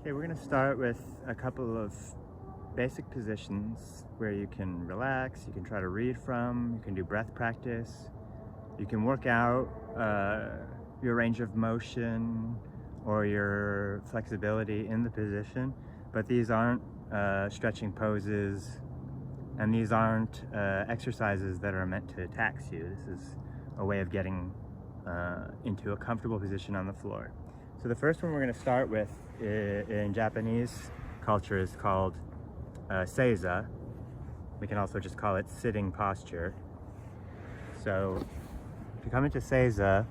Okay, we're going to start with a couple of basic positions where you can relax, you can try to read from, you can do breath practice, you can work out your range of motion or your flexibility in the position, but these aren't stretching poses, and these aren't exercises that are meant to tax you. This is a way of getting into a comfortable position on the floor. So the first one we're going to start with in Japanese culture is called seiza. We can also just call it sitting posture. So if you come into seiza,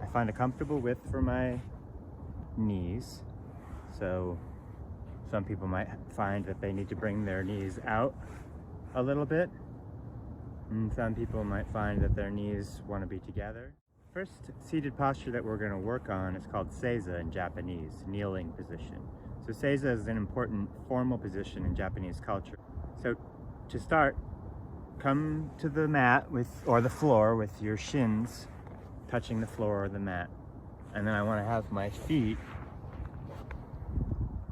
I find a comfortable width for my knees. So some people might find that they need to bring their knees out a little bit, and some people might find that their knees want to be together. First seated posture that we're going to work on is called seiza in Japanese, kneeling position. So seiza is an important formal position in Japanese culture. So to start, come to the mat or the floor with your shins touching the floor or the mat. And then I want to have my feet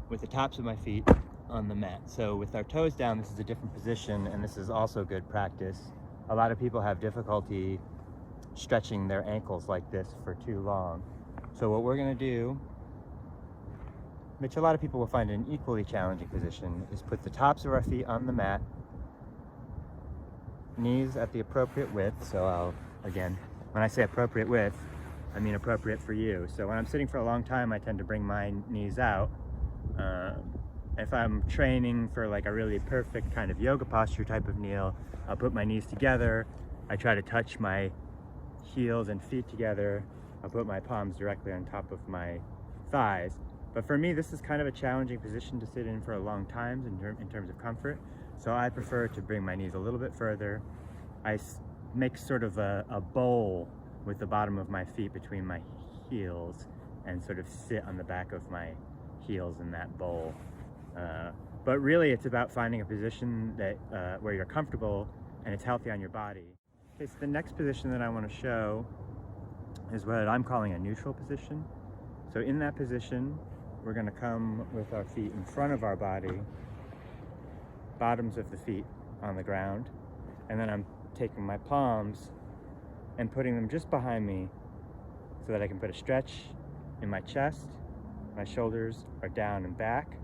with the tops of my feet on the mat. So with our toes down, this is a different position, and this is also good practice. A lot of people have difficulty stretching their ankles like this for too long. So what we're going to do, which a lot of people will find an equally challenging position, is put the tops of our feet on the mat, knees at the appropriate width. So again, when I say appropriate width, I mean appropriate for you. So when I'm sitting for a long time, I tend to bring my knees out. If I'm training for like a really perfect kind of yoga posture type of kneel, I'll put my knees together. I try to touch my heels and feet together. I'll put my palms directly on top of my thighs. But for me, this is kind of a challenging position to sit in for a long time in terms of comfort. So I prefer to bring my knees a little bit further. I make sort of a bowl with the bottom of my feet between my heels and sort of sit on the back of my heels in that bowl. But really it's about finding a position that where you're comfortable and it's healthy on your body. Okay, so the next position that I want to show is what I'm calling a neutral position. So in that position, we're going to come with our feet in front of our body, bottoms of the feet on the ground, and then I'm taking my palms and putting them just behind me so that I can put a stretch in my chest. My shoulders are down and back.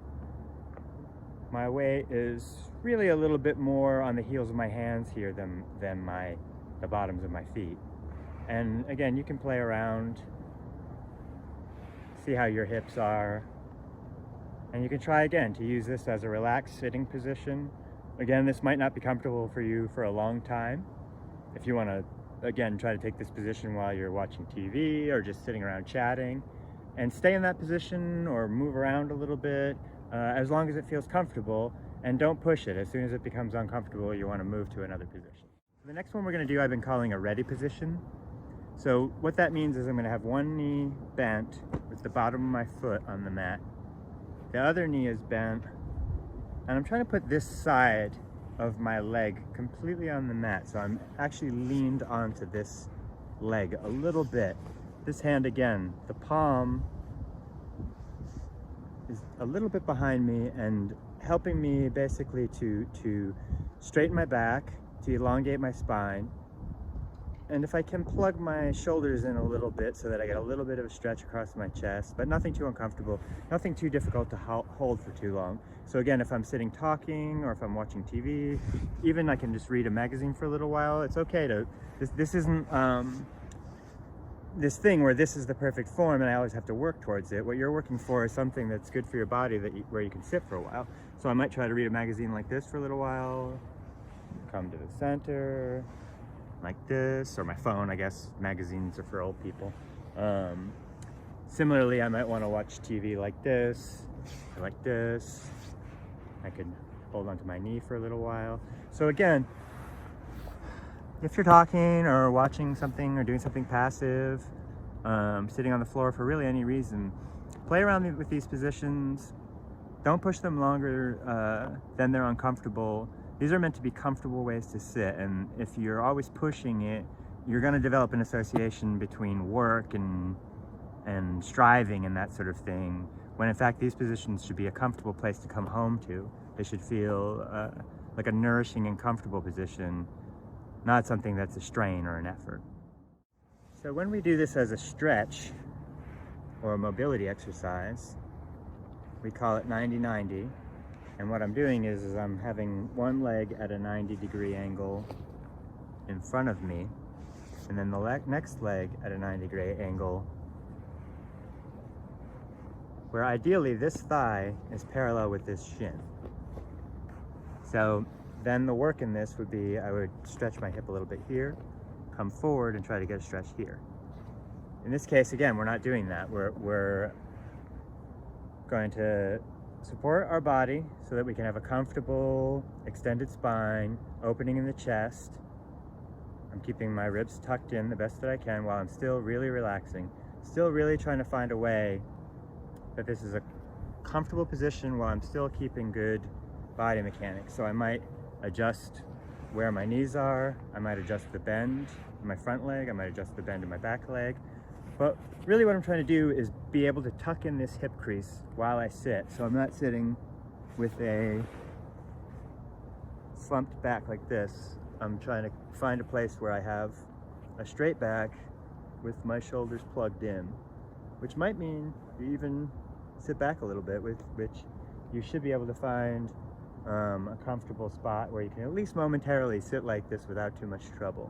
My weight is really a little bit more on the heels of my hands here than the bottoms of my feet. And again, you can play around, see how your hips are, and you can try again to use this as a relaxed sitting position. Again, this might not be comfortable for you for a long time. If you want to, again, try to take this position while you're watching TV or just sitting around chatting, and stay in that position or move around a little bit, as long as it feels comfortable, and don't push it. As soon as it becomes uncomfortable, you want to move to another position. The next one we're going to do, I've been calling a ready position. So what that means is I'm going to have one knee bent with the bottom of my foot on the mat. The other knee is bent, and I'm trying to put this side of my leg completely on the mat. So I'm actually leaned onto this leg a little bit. This hand, again, the palm is a little bit behind me and helping me basically to straighten my back, to elongate my spine. And if I can plug my shoulders in a little bit so that I get a little bit of a stretch across my chest, but nothing too uncomfortable, nothing too difficult to hold for too long. So again, if I'm sitting talking or if I'm watching TV, even I can just read a magazine for a little while. It's okay to, this isn't this thing where this is the perfect form and I always have to work towards it. What you're working for is something that's good for your body, where you can sit for a while. So I might try to read a magazine like this for a little while, come to the center, like this, or my phone. I guess magazines are for old people. Similarly, I might want to watch TV like this, or like this. I could hold onto my knee for a little while. So again, if you're talking or watching something or doing something passive, sitting on the floor for really any reason, play around with these positions. Don't push them longer than they're uncomfortable. These are meant to be comfortable ways to sit, and if you're always pushing it, you're going to develop an association between work and and striving and that sort of thing, when in fact these positions should be a comfortable place to come home to. They should feel like a nourishing and comfortable position, not something that's a strain or an effort. So when we do this as a stretch or a mobility exercise, we call it 90-90. And what I'm doing is I'm having one leg at a 90-degree angle in front of me, and then the next leg at a 90-degree angle, where ideally this thigh is parallel with this shin. So then the work in this would be, I would stretch my hip a little bit here, come forward and try to get a stretch here. In this case, again, we're not doing that. We're going to support our body so that we can have a comfortable extended spine, opening in the chest. I'm keeping my ribs tucked in the best that I can while I'm still really relaxing, still really trying to find a way that this is a comfortable position while I'm still keeping good body mechanics. So I might adjust where my knees are, I might adjust the bend in my front leg, I might adjust the bend in my back leg. But really what I'm trying to do is be able to tuck in this hip crease while I sit. So I'm not sitting with a slumped back like this. I'm trying to find a place where I have a straight back with my shoulders plugged in, which might mean you even sit back a little bit, with which you should be able to find a comfortable spot where you can at least momentarily sit like this without too much trouble.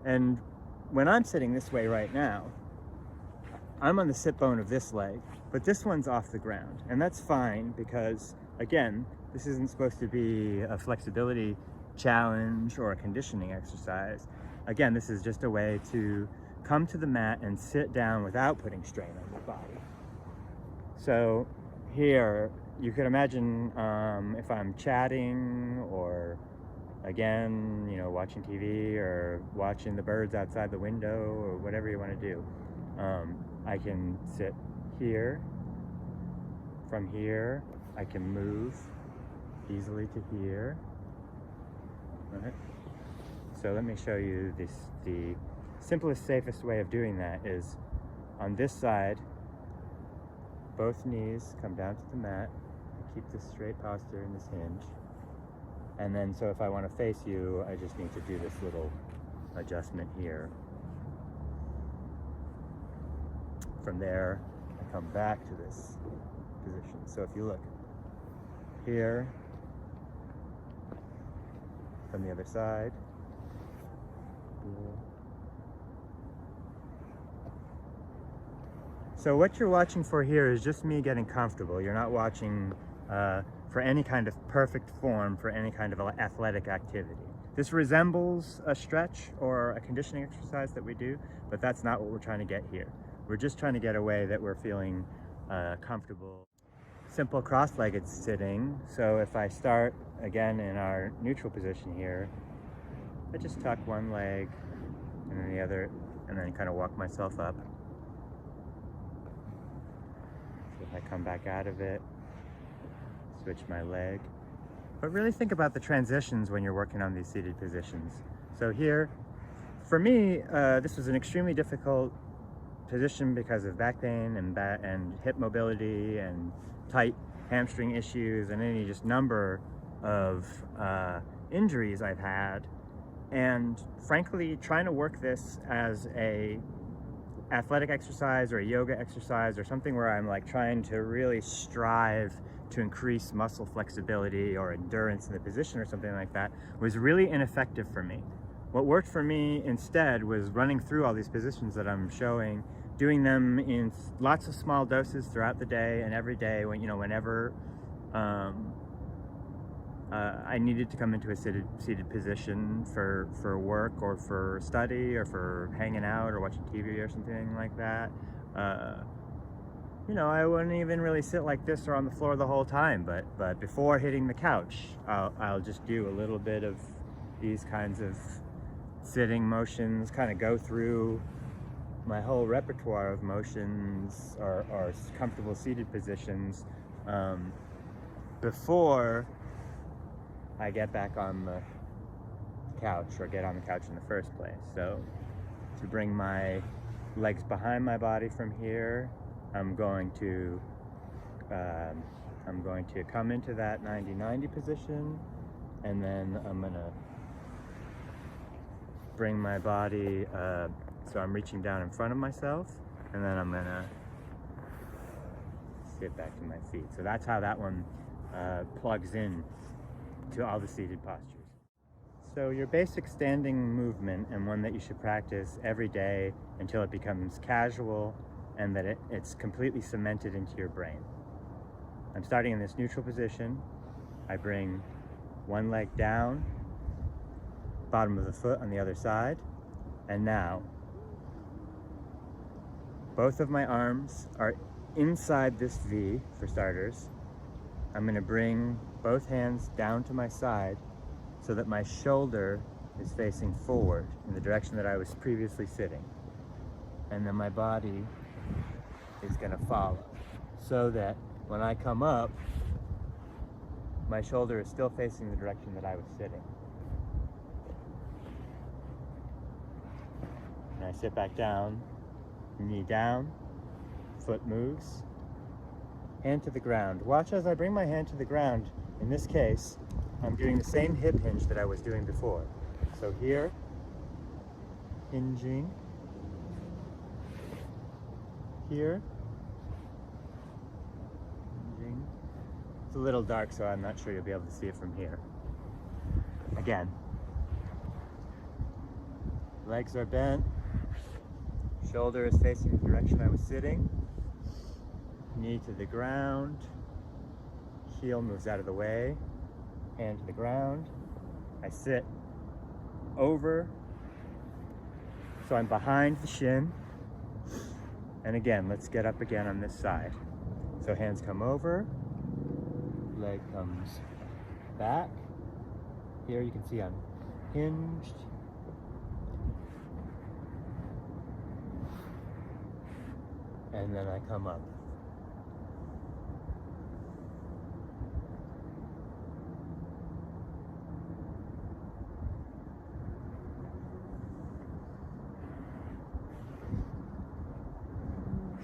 And when I'm sitting this way right now, I'm on the sit bone of this leg, but this one's off the ground. And that's fine because, again, this isn't supposed to be a flexibility challenge or a conditioning exercise. Again, this is just a way to come to the mat and sit down without putting strain on your body. So here, you could imagine if I'm chatting or, again, you know, watching TV or watching the birds outside the window or whatever you want to do. I can sit here. From here, I can move easily to here. All right. So let me show you this. The simplest, safest way of doing that is on this side, both knees come down to the mat. Keep this straight posture in this hinge. And then, so if I want to face you, I just need to do this little adjustment here. From there, I come back to this position. So if you look here, from the other side, here. So what you're watching for here is just me getting comfortable. You're not watching for any kind of perfect form for any kind of athletic activity. This resembles a stretch or a conditioning exercise that we do, but that's not what we're trying to get here. We're just trying to get a way that we're feeling comfortable. Simple cross-legged sitting. So if I start again in our neutral position here, I just tuck one leg and then the other, and then kind of walk myself up. So if I come back out of it, switch my leg. But really think about the transitions when you're working on these seated positions. So here, for me, this was an extremely difficult position because of back pain and hip mobility and tight hamstring issues and any just number of injuries I've had. And frankly, trying to work this as a athletic exercise or a yoga exercise or something where I'm like trying to really strive to increase muscle flexibility or endurance in the position or something like that was really ineffective for me. What worked for me instead was running through all these positions that I'm showing, doing them in lots of small doses throughout the day and every day when, whenever I needed to come into a seated position for work or for study or for hanging out or watching TV or something like that. I wouldn't even really sit like this or on the floor the whole time, but before hitting the couch, I'll just do a little bit of these kinds of sitting motions, kind of go through my whole repertoire of motions or comfortable seated positions before I get back on the couch or get on the couch in the first place. So to bring my legs behind my body from here. I'm going to come into that 90-90 position, and then I'm gonna bring my body, so I'm reaching down in front of myself, and then I'm gonna sit back to my feet. So that's how that one plugs in to all the seated postures. So your basic standing movement, and one that you should practice every day until it becomes casual and that it's completely cemented into your brain. I'm starting in this neutral position. I bring one leg down, bottom of the foot on the other side, and now both of my arms are inside this V for starters. I'm going to bring both hands down to my side so that my shoulder is facing forward in the direction that I was previously sitting. And then my body is going to follow, so that when I come up, my shoulder is still facing the direction that I was sitting. And I sit back down, knee down, foot moves, hand to the ground. Watch as I bring my hand to the ground. In this case, I'm doing the same hip hinge that I was doing before. So here, hinging, here, hinging. It's a little dark, so I'm not sure you'll be able to see it from here. Again, legs are bent, shoulder is facing the direction I was sitting, knee to the ground, heel moves out of the way, hand to the ground. I sit over, so I'm behind the shin. And again, let's get up again on this side. So hands come over, leg comes back. Here you can see I'm hinged. And then I come up.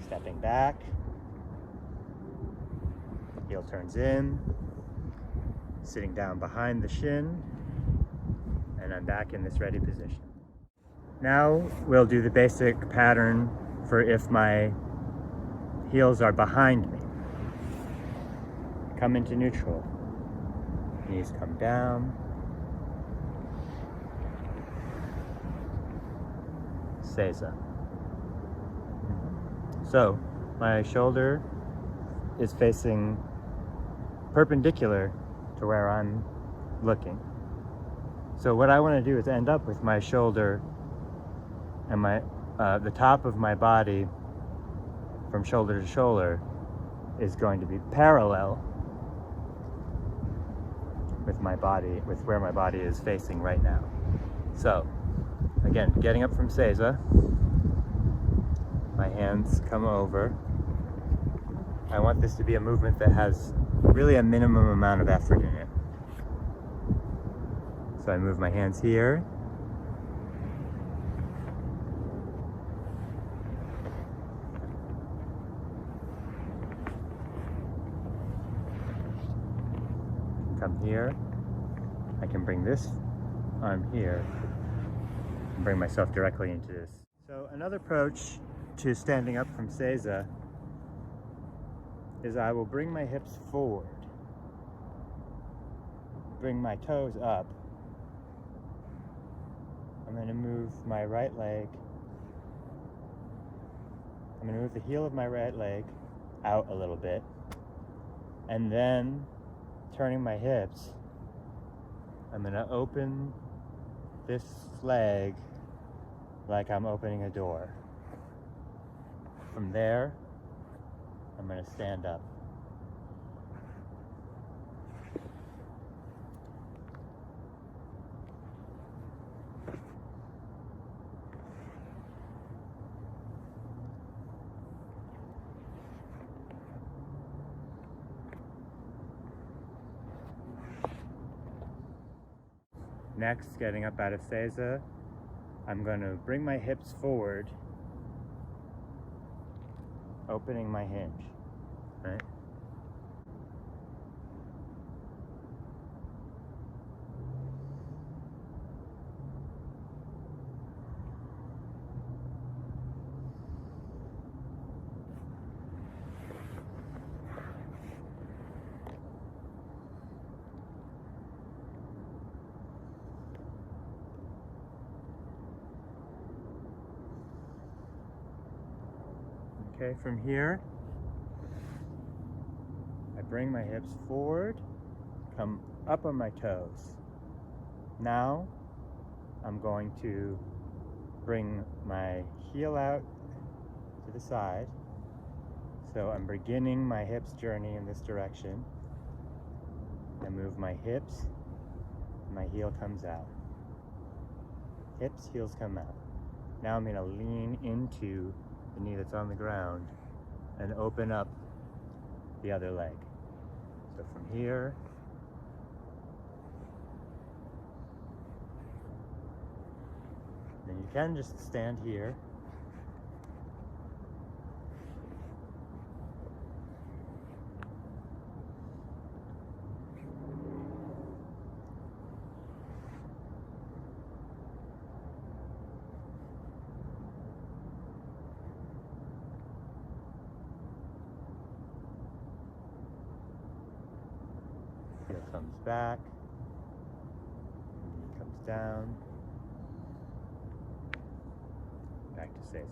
Stepping back, heel turns in, sitting down behind the shin, and I'm back in this ready position. Now we'll do the basic pattern for if my heels are behind me. Come into neutral, knees come down, Seiza. So my shoulder is facing perpendicular to where I'm looking. So what I want to do is end up with my shoulder and the top of my body from shoulder to shoulder is going to be parallel with my body, with where my body is facing right now. So again, getting up from Seiza, my hands come over. I want this to be a movement that has really a minimum amount of effort in it. So I move my hands here. Come here. I can bring this arm here and bring myself directly into this. So another approach to standing up from Seiza is I will bring my hips forward, bring my toes up. I'm going to move my right leg. I'm going to move the heel of my right leg out a little bit, and then turning my hips, I'm going to open this leg like I'm opening a door. From there, I'm going to stand up. Next, getting up out of Seiza, I'm going to bring my hips forward opening my hinge, right? Okay, from here, I bring my hips forward, come up on my toes. Now, I'm going to bring my heel out to the side. So I'm beginning my hips journey in this direction. I move my hips, my heel comes out. Hips, heels come out. Now I'm gonna lean into the knee that's on the ground and open up the other leg. So from here, then you can just stand here. Heel comes back, knee comes down, back to Seiza.